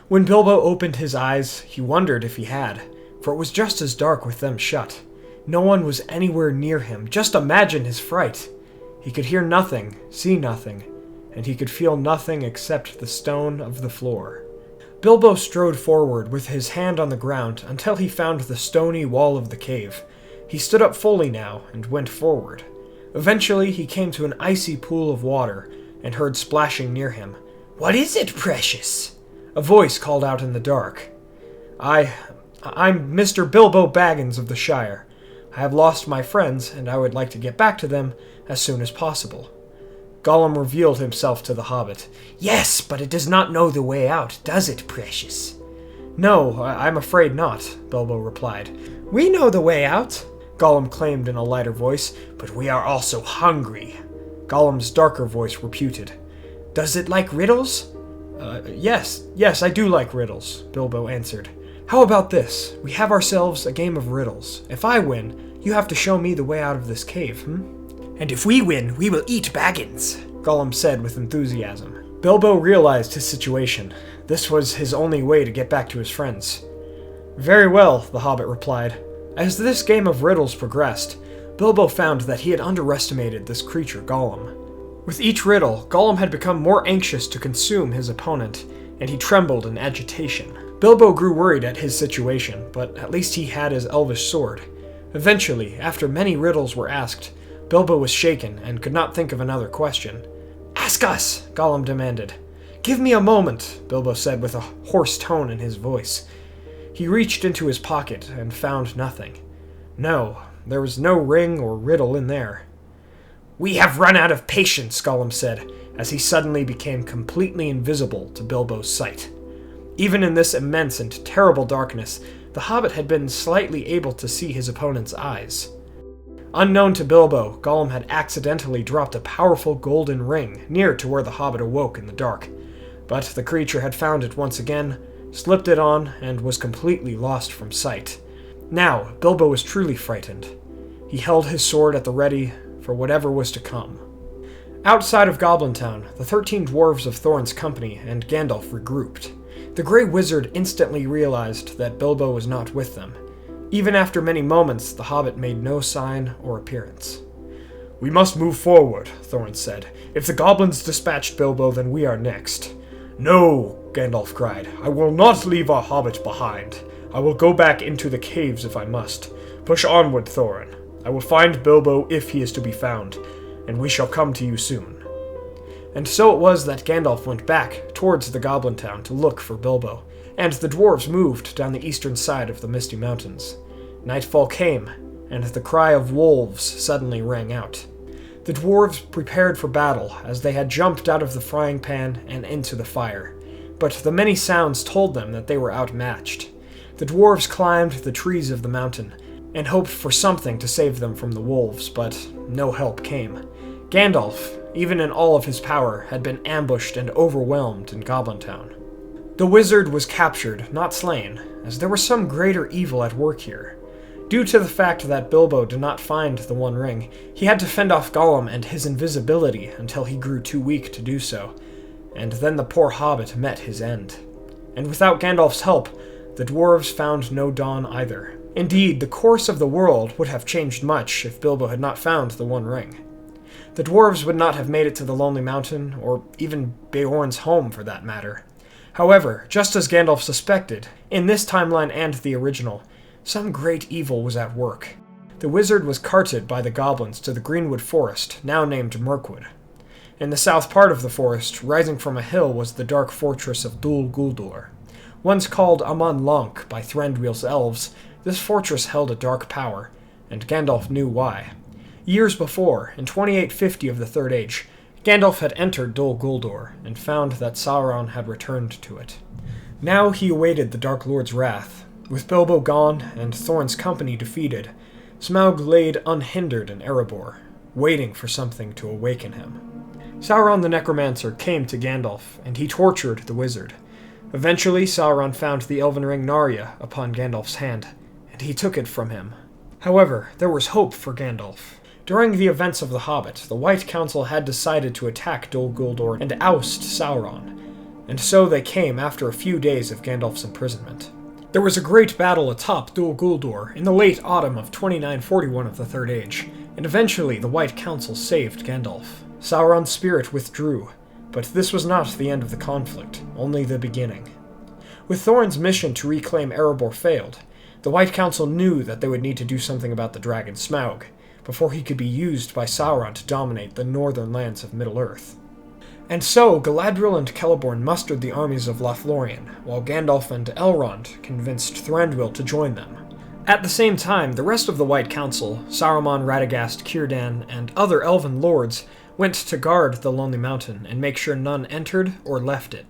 When Bilbo opened his eyes, he wondered if he had, for it was just as dark with them shut. No one was anywhere near him. Just imagine his fright. He could hear nothing, see nothing, and he could feel nothing except the stone of the floor. Bilbo strode forward with his hand on the ground until he found the stony wall of the cave. He stood up fully now and went forward. Eventually he came to an icy pool of water and heard splashing near him. "What is it, precious?" A voice called out in the dark. I'm Mr. Bilbo Baggins of the Shire. I have lost my friends, and I would like to get back to them as soon as possible." Gollum revealed himself to the hobbit. "Yes, but it does not know the way out, does it, precious?" "No, I'm afraid not," Bilbo replied. "We know the way out," Gollum claimed in a lighter voice, "but we are also hungry." Gollum's darker voice repeated. "Does it like riddles?" Yes, I do like riddles," Bilbo answered. "How about this? We have ourselves a game of riddles. If I win, you have to show me the way out of this cave, "And if we win, we will eat Baggins," Gollum said with enthusiasm. Bilbo realized his situation. This was his only way to get back to his friends. "Very well," the hobbit replied. As this game of riddles progressed, Bilbo found that he had underestimated this creature Gollum. With each riddle, Gollum had become more anxious to consume his opponent, and he trembled in agitation. Bilbo grew worried at his situation, but at least he had his elvish sword. Eventually, after many riddles were asked, Bilbo was shaken and could not think of another question. "Ask us!" Gollum demanded. "Give me a moment," Bilbo said with a hoarse tone in his voice. He reached into his pocket and found nothing. No, there was no ring or riddle in there. "We have run out of patience," Gollum said, as he suddenly became completely invisible to Bilbo's sight. Even in this immense and terrible darkness, the hobbit had been slightly able to see his opponent's eyes. Unknown to Bilbo, Gollum had accidentally dropped a powerful golden ring near to where the hobbit awoke in the dark. But the creature had found it once again, slipped it on, and was completely lost from sight. Now, Bilbo was truly frightened. He held his sword at the ready for whatever was to come. Outside of Goblin Town, the 13 dwarves of Thorin's company and Gandalf regrouped. The Grey Wizard instantly realized that Bilbo was not with them. Even after many moments, the hobbit made no sign or appearance. "We must move forward," Thorin said. "If the goblins dispatched Bilbo, then we are next." "No," Gandalf cried. "I will not leave our hobbit behind. I will go back into the caves if I must. Push onward, Thorin. I will find Bilbo if he is to be found, and we shall come to you soon." And so it was that Gandalf went back towards the Goblin Town to look for Bilbo, and the dwarves moved down the eastern side of the Misty Mountains. Nightfall came, and the cry of wolves suddenly rang out. The dwarves prepared for battle as they had jumped out of the frying pan and into the fire, but the many sounds told them that they were outmatched. The dwarves climbed the trees of the mountain and hoped for something to save them from the wolves, but no help came. Gandalf, even in all of his power, had been ambushed and overwhelmed in Goblin Town. The wizard was captured, not slain, as there was some greater evil at work here. Due to the fact that Bilbo did not find the One Ring, he had to fend off Gollum and his invisibility until he grew too weak to do so, and then the poor hobbit met his end. And without Gandalf's help, the dwarves found no dawn either. Indeed, the course of the world would have changed much if Bilbo had not found the One Ring. The dwarves would not have made it to the Lonely Mountain, or even Beorn's home for that matter. However, just as Gandalf suspected, in this timeline and the original, some great evil was at work. The wizard was carted by the goblins to the Greenwood Forest, now named Mirkwood. In the south part of the forest, rising from a hill, was the dark fortress of Dol Guldur. Once called Amon Lonk by Thranduil's elves, this fortress held a dark power, and Gandalf knew why. Years before, in 2850 of the Third Age, Gandalf had entered Dol Guldur and found that Sauron had returned to it. Now he awaited the Dark Lord's wrath. With Bilbo gone and Thorin's company defeated, Smaug laid unhindered in Erebor, waiting for something to awaken him. Sauron the Necromancer came to Gandalf, and he tortured the wizard. Eventually, Sauron found the elven ring Narya upon Gandalf's hand, and he took it from him. However, there was hope for Gandalf. During the events of The Hobbit, the White Council had decided to attack Dol Guldur and oust Sauron. and so they came after a few days of Gandalf's imprisonment. There was a great battle atop Dol Guldur in the late autumn of 2941 of the Third Age, and eventually the White Council saved Gandalf. Sauron's spirit withdrew, but this was not the end of the conflict, only the beginning. With Thorin's mission to reclaim Erebor failed, the White Council knew that they would need to do something about the dragon Smaug, before he could be used by Sauron to dominate the northern lands of Middle-earth. And so Galadriel and Celeborn mustered the armies of Lothlorien, while Gandalf and Elrond convinced Thranduil to join them. At the same time, the rest of the White Council, Saruman, Radagast, Círdan, and other elven lords, went to guard the Lonely Mountain and make sure none entered or left it.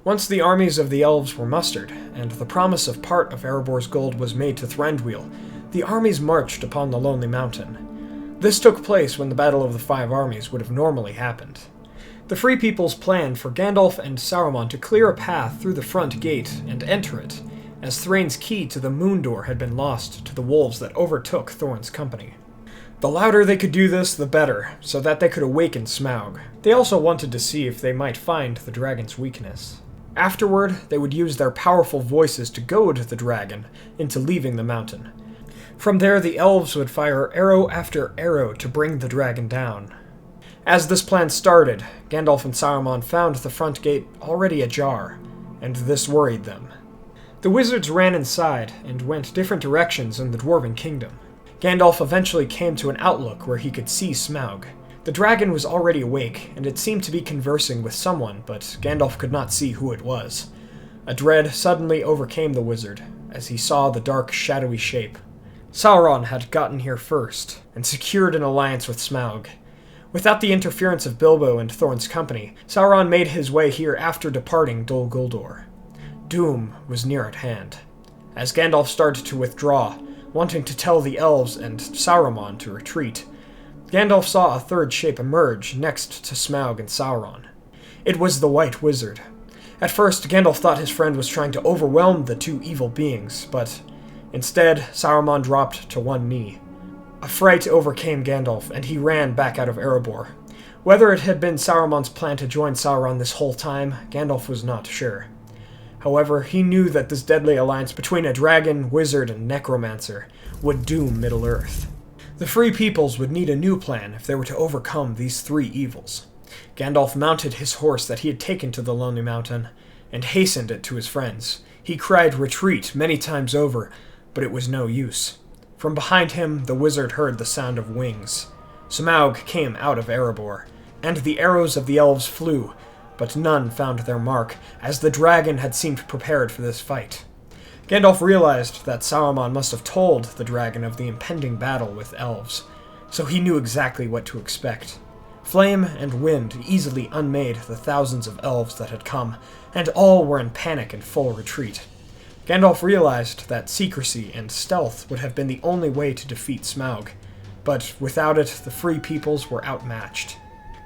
Once the armies of the elves were mustered, and the promise of part of Erebor's gold was made to Thranduil, the armies marched upon the Lonely Mountain. This took place when the Battle of the Five Armies would have normally happened. The Free Peoples planned for Gandalf and Saruman to clear a path through the front gate and enter it, as Thrain's key to the Moon Door had been lost to the wolves that overtook Thorin's company. The louder they could do this, the better, so that they could awaken Smaug. They also wanted to see if they might find the dragon's weakness. Afterward, they would use their powerful voices to goad the dragon into leaving the mountain. From there, the elves would fire arrow after arrow to bring the dragon down. As this plan started, Gandalf and Saruman found the front gate already ajar, and this worried them. The wizards ran inside and went different directions in the Dwarven Kingdom. Gandalf eventually came to an outlook where he could see Smaug. The dragon was already awake, and it seemed to be conversing with someone, but Gandalf could not see who it was. A dread suddenly overcame the wizard, as he saw the dark, shadowy shape. Sauron had gotten here first, and secured an alliance with Smaug. Without the interference of Bilbo and Thorin's company, Sauron made his way here after departing Dol Guldur. Doom was near at hand. As Gandalf started to withdraw, wanting to tell the elves and Saruman to retreat, Gandalf saw a third shape emerge next to Smaug and Sauron. It was the White Wizard. At first, Gandalf thought his friend was trying to overwhelm the two evil beings, but instead, Saruman dropped to one knee. A fright overcame Gandalf, and he ran back out of Erebor. Whether it had been Saruman's plan to join Sauron this whole time, Gandalf was not sure. However, he knew that this deadly alliance between a dragon, wizard, and necromancer would doom Middle-earth. The Free Peoples would need a new plan if they were to overcome these three evils. Gandalf mounted his horse that he had taken to the Lonely Mountain, and hastened it to his friends. He cried retreat many times over, but it was no use. From behind him, the wizard heard the sound of wings. Smaug came out of Erebor, and the arrows of the elves flew, but none found their mark, as the dragon had seemed prepared for this fight. Gandalf realized that Saruman must have told the dragon of the impending battle with elves, so he knew exactly what to expect. Flame and wind easily unmade the thousands of elves that had come, and all were in panic and full retreat. Gandalf realized that secrecy and stealth would have been the only way to defeat Smaug, but without it, the Free Peoples were outmatched.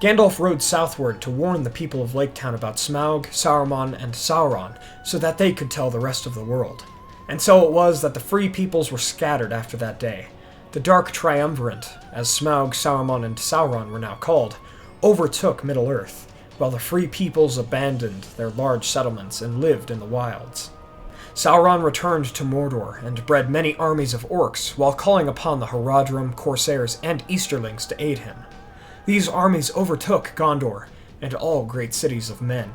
Gandalf rode southward to warn the people of Lake Town about Smaug, Saruman, and Sauron, so that they could tell the rest of the world. And so it was that the Free Peoples were scattered after that day. The Dark Triumvirate, as Smaug, Saruman, and Sauron were now called, overtook Middle-earth, while the Free Peoples abandoned their large settlements and lived in the wilds. Sauron returned to Mordor and bred many armies of orcs while calling upon the Haradrim, Corsairs, and Easterlings to aid him. These armies overtook Gondor and all great cities of men.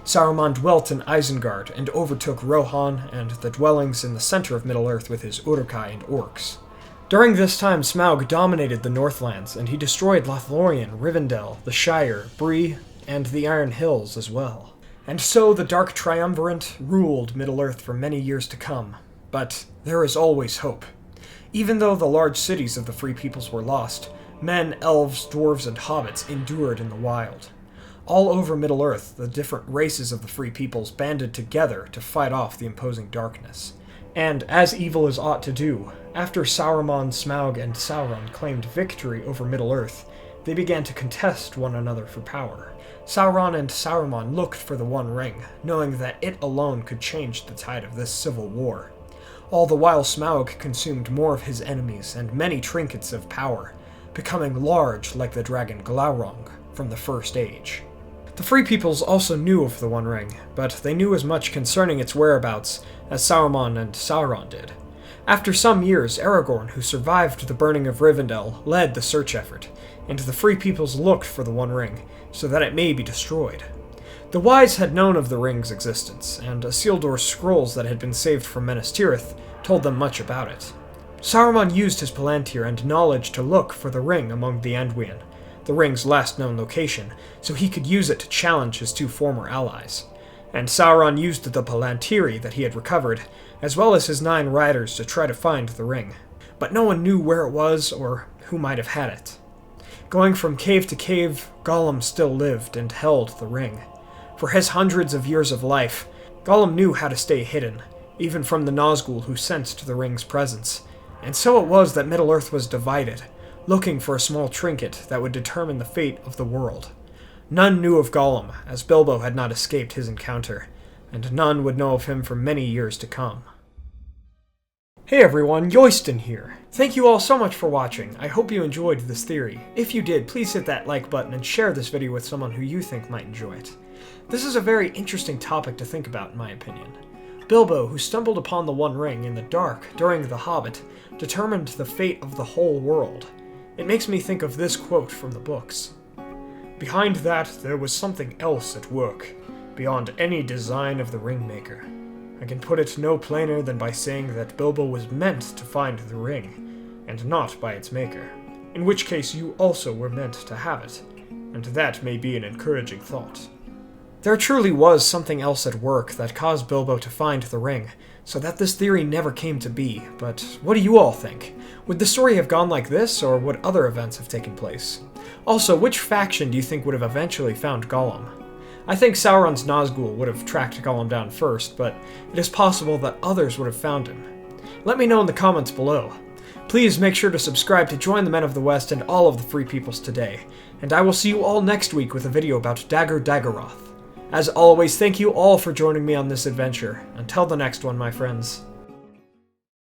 Saruman dwelt in Isengard and overtook Rohan and the dwellings in the center of Middle-earth with his Uruk-hai and orcs. During this time, Smaug dominated the Northlands, and he destroyed Lothlorien, Rivendell, the Shire, Bree, and the Iron Hills as well. And so the Dark Triumvirate ruled Middle-earth for many years to come. But there is always hope. Even though the large cities of the Free Peoples were lost, men, elves, dwarves, and hobbits endured in the wild. All over Middle-earth, the different races of the Free Peoples banded together to fight off the imposing darkness. And, as evil is ought to do, after Saruman, Smaug, and Sauron claimed victory over Middle-earth, they began to contest one another for power. Sauron and Saruman looked for the One Ring, knowing that it alone could change the tide of this civil war. All the while Smaug consumed more of his enemies and many trinkets of power, becoming large like the dragon Glaurung from the First Age. The Free Peoples also knew of the One Ring, but they knew as much concerning its whereabouts as Saruman and Sauron did. After some years, Aragorn, who survived the burning of Rivendell, led the search effort, and the Free Peoples looked for the One Ring, so that it may be destroyed. The Wise had known of the ring's existence, and Isildur's scrolls that had been saved from Minas Tirith told them much about it. Saruman used his Palantir and knowledge to look for the ring among the Anduin, the ring's last known location, so he could use it to challenge his two former allies. And Sauron used the Palantiri that he had recovered, as well as his 9 riders to try to find the ring. But no one knew where it was or who might have had it. Going from cave to cave, Gollum still lived and held the ring. For his hundreds of years of life, Gollum knew how to stay hidden, even from the Nazgul who sensed the ring's presence. And so it was that Middle-earth was divided, looking for a small trinket that would determine the fate of the world. None knew of Gollum, as Bilbo had not escaped his encounter, and none would know of him for many years to come. Hey everyone, Yoiston here. Thank you all so much for watching. I hope you enjoyed this theory. If you did, please hit that like button and share this video with someone who you think might enjoy it. This is a very interesting topic to think about, in my opinion. Bilbo, who stumbled upon the One Ring in the dark during The Hobbit, determined the fate of the whole world. It makes me think of this quote from the books. "Behind that, there was something else at work, beyond any design of the Ringmaker. I can put it no plainer than by saying that Bilbo was meant to find the ring, and not by its maker, in which case you also were meant to have it, and that may be an encouraging thought." There truly was something else at work that caused Bilbo to find the ring, so that this theory never came to be, but what do you all think? Would the story have gone like this, or would other events have taken place? Also, which faction do you think would have eventually found Gollum? I think Sauron's Nazgul would have tracked Gollum down first, but it is possible that others would have found him. Let me know in the comments below. Please make sure to subscribe to join the Men of the West and all of the Free Peoples today, and I will see you all next week with a video about Dagger Daggeroth. As always, thank you all for joining me on this adventure. Until the next one, my friends.